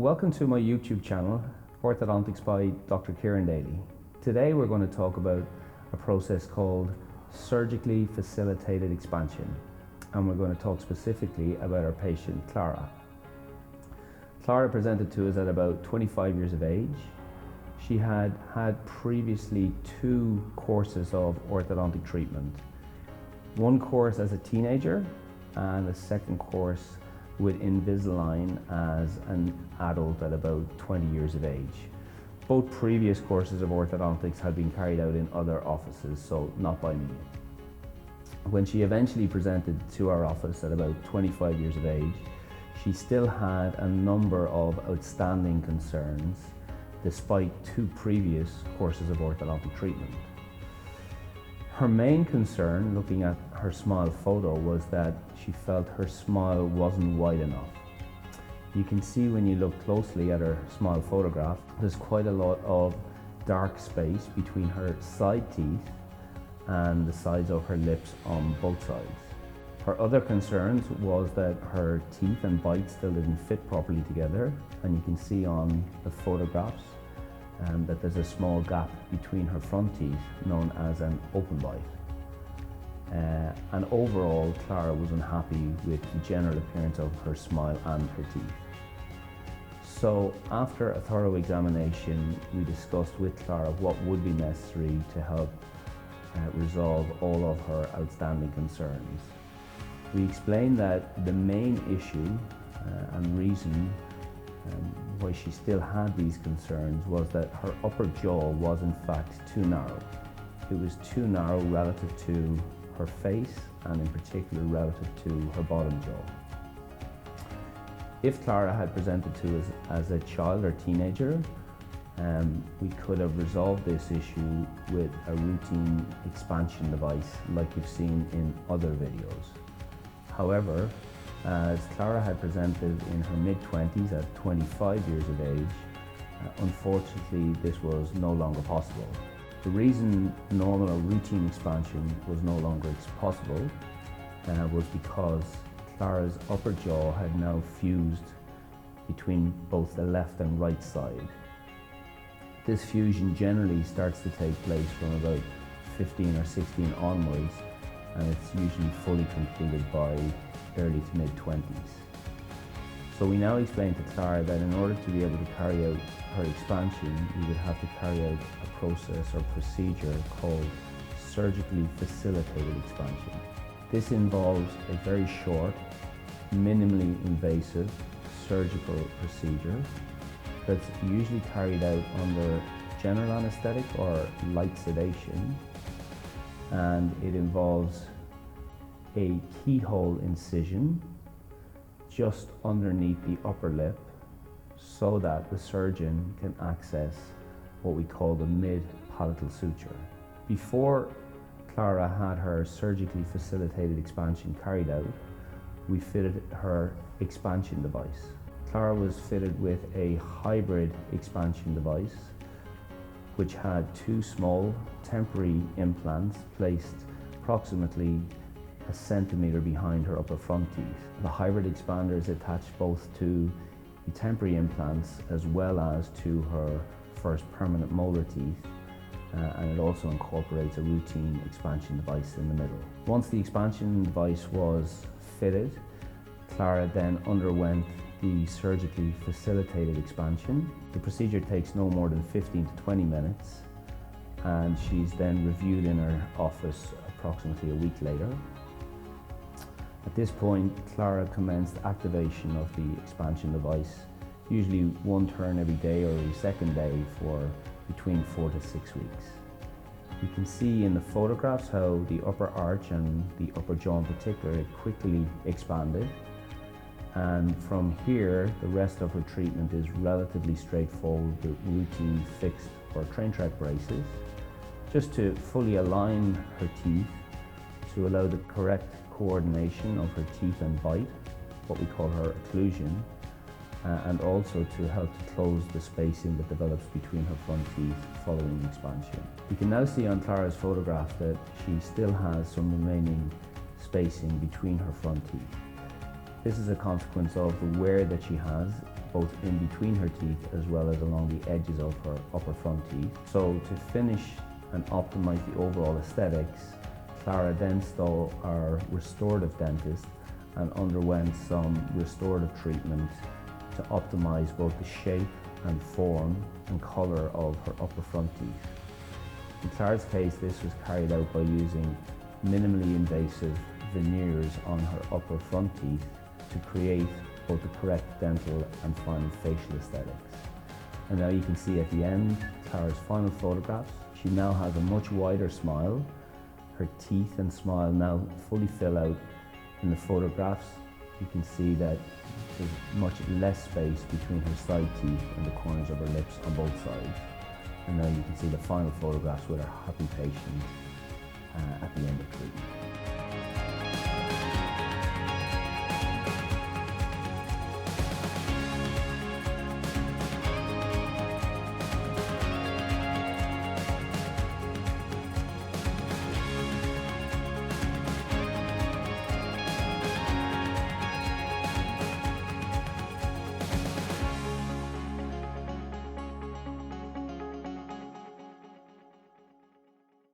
Welcome to my YouTube channel, Orthodontics by Dr. Kieran Daly. Today we're going to talk about a process called surgically facilitated expansion, and we're going to talk specifically about our patient Clara. Clara presented to us at about 25 years of age. She had had previously 2 courses of orthodontic treatment. One course as a teenager and a second course with Invisalign as an adult at about 20 years of age. Both previous courses of orthodontics had been carried out in other offices, so not by me. When she eventually presented to our office at about 25 years of age, she still had a number of outstanding concerns despite 2 previous courses of orthodontic treatment. Her main concern, looking at her smile photo, was that she felt her smile wasn't wide enough. You can see when you look closely at her smile photograph, there's quite a lot of dark space between her side teeth and the sides of her lips on both sides. Her other concerns was that her teeth and bite still didn't fit properly together, and you can see on the photographs that there's a small gap between her front teeth known as an open bite. And overall, Clara was unhappy with the general appearance of her smile and her teeth. So after a thorough examination, we discussed with Clara what would be necessary to help resolve all of her outstanding concerns. We explained that the main issue and reason why she still had these concerns was that her upper jaw was in fact too narrow. It was too narrow relative to her face and in particular relative to her bottom jaw. If Clara had presented to us as a child or teenager, we could have resolved this issue with a routine expansion device like we've seen in other videos. However, as Clara had presented in her mid-20s at 25 years of age, unfortunately this was no longer possible. The reason normal or routine expansion was no longer possible was because Clara's upper jaw had now fused between both the left and right side. This fusion generally starts to take place from about 15 or 16 onwards, and it's usually fully completed by early to mid-20s. So we now explain to Clara that in order to be able to carry out her expansion, we would have to carry out a process or procedure called surgically facilitated expansion. This involves a very short, minimally invasive surgical procedure that's usually carried out under general anesthetic or light sedation, and it involves a keyhole incision just underneath the upper lip so that the surgeon can access what we call the mid-palatal suture. Before Clara had her surgically facilitated expansion carried out, we fitted her expansion device. Clara was fitted with a hybrid expansion device which had 2 small temporary implants placed approximately a centimetre behind her upper front teeth. The hybrid expander is attached both to the temporary implants as well as to her first permanent molar teeth, and it also incorporates a routine expansion device in the middle. Once the expansion device was fitted, Clara then underwent the surgically facilitated expansion. The procedure takes no more than 15 to 20 minutes, and she's then reviewed in her office approximately a week later. At this point, Clara commenced activation of the expansion device, usually 1 turn every day or every second day for between 4 to 6 weeks. You can see in the photographs how the upper arch and the upper jaw in particular quickly expanded. And from here, the rest of her treatment is relatively straightforward with routine fixed or train track braces, just to fully align her teeth to allow the correct coordination of her teeth and bite, what we call her occlusion, and also to help to close the spacing that develops between her front teeth following expansion. You can now see on Clara's photograph that she still has some remaining spacing between her front teeth. This is a consequence of the wear that she has both in between her teeth as well as along the edges of her upper front teeth. So to finish and optimize the overall aesthetics, Clara then saw our restorative dentist and underwent some restorative treatment to optimize both the shape and form and colour of her upper front teeth. In Clara's case, this was carried out by using minimally invasive veneers on her upper front teeth to create both the correct dental and final facial aesthetics. And now you can see at the end, Clara's final photographs. She now has a much wider smile. Her teeth and smile now fully fill out in the photographs. You can see that there's much less space between her side teeth and the corners of her lips on both sides. And now you can see the final photographs with our happy patient at the end of treatment.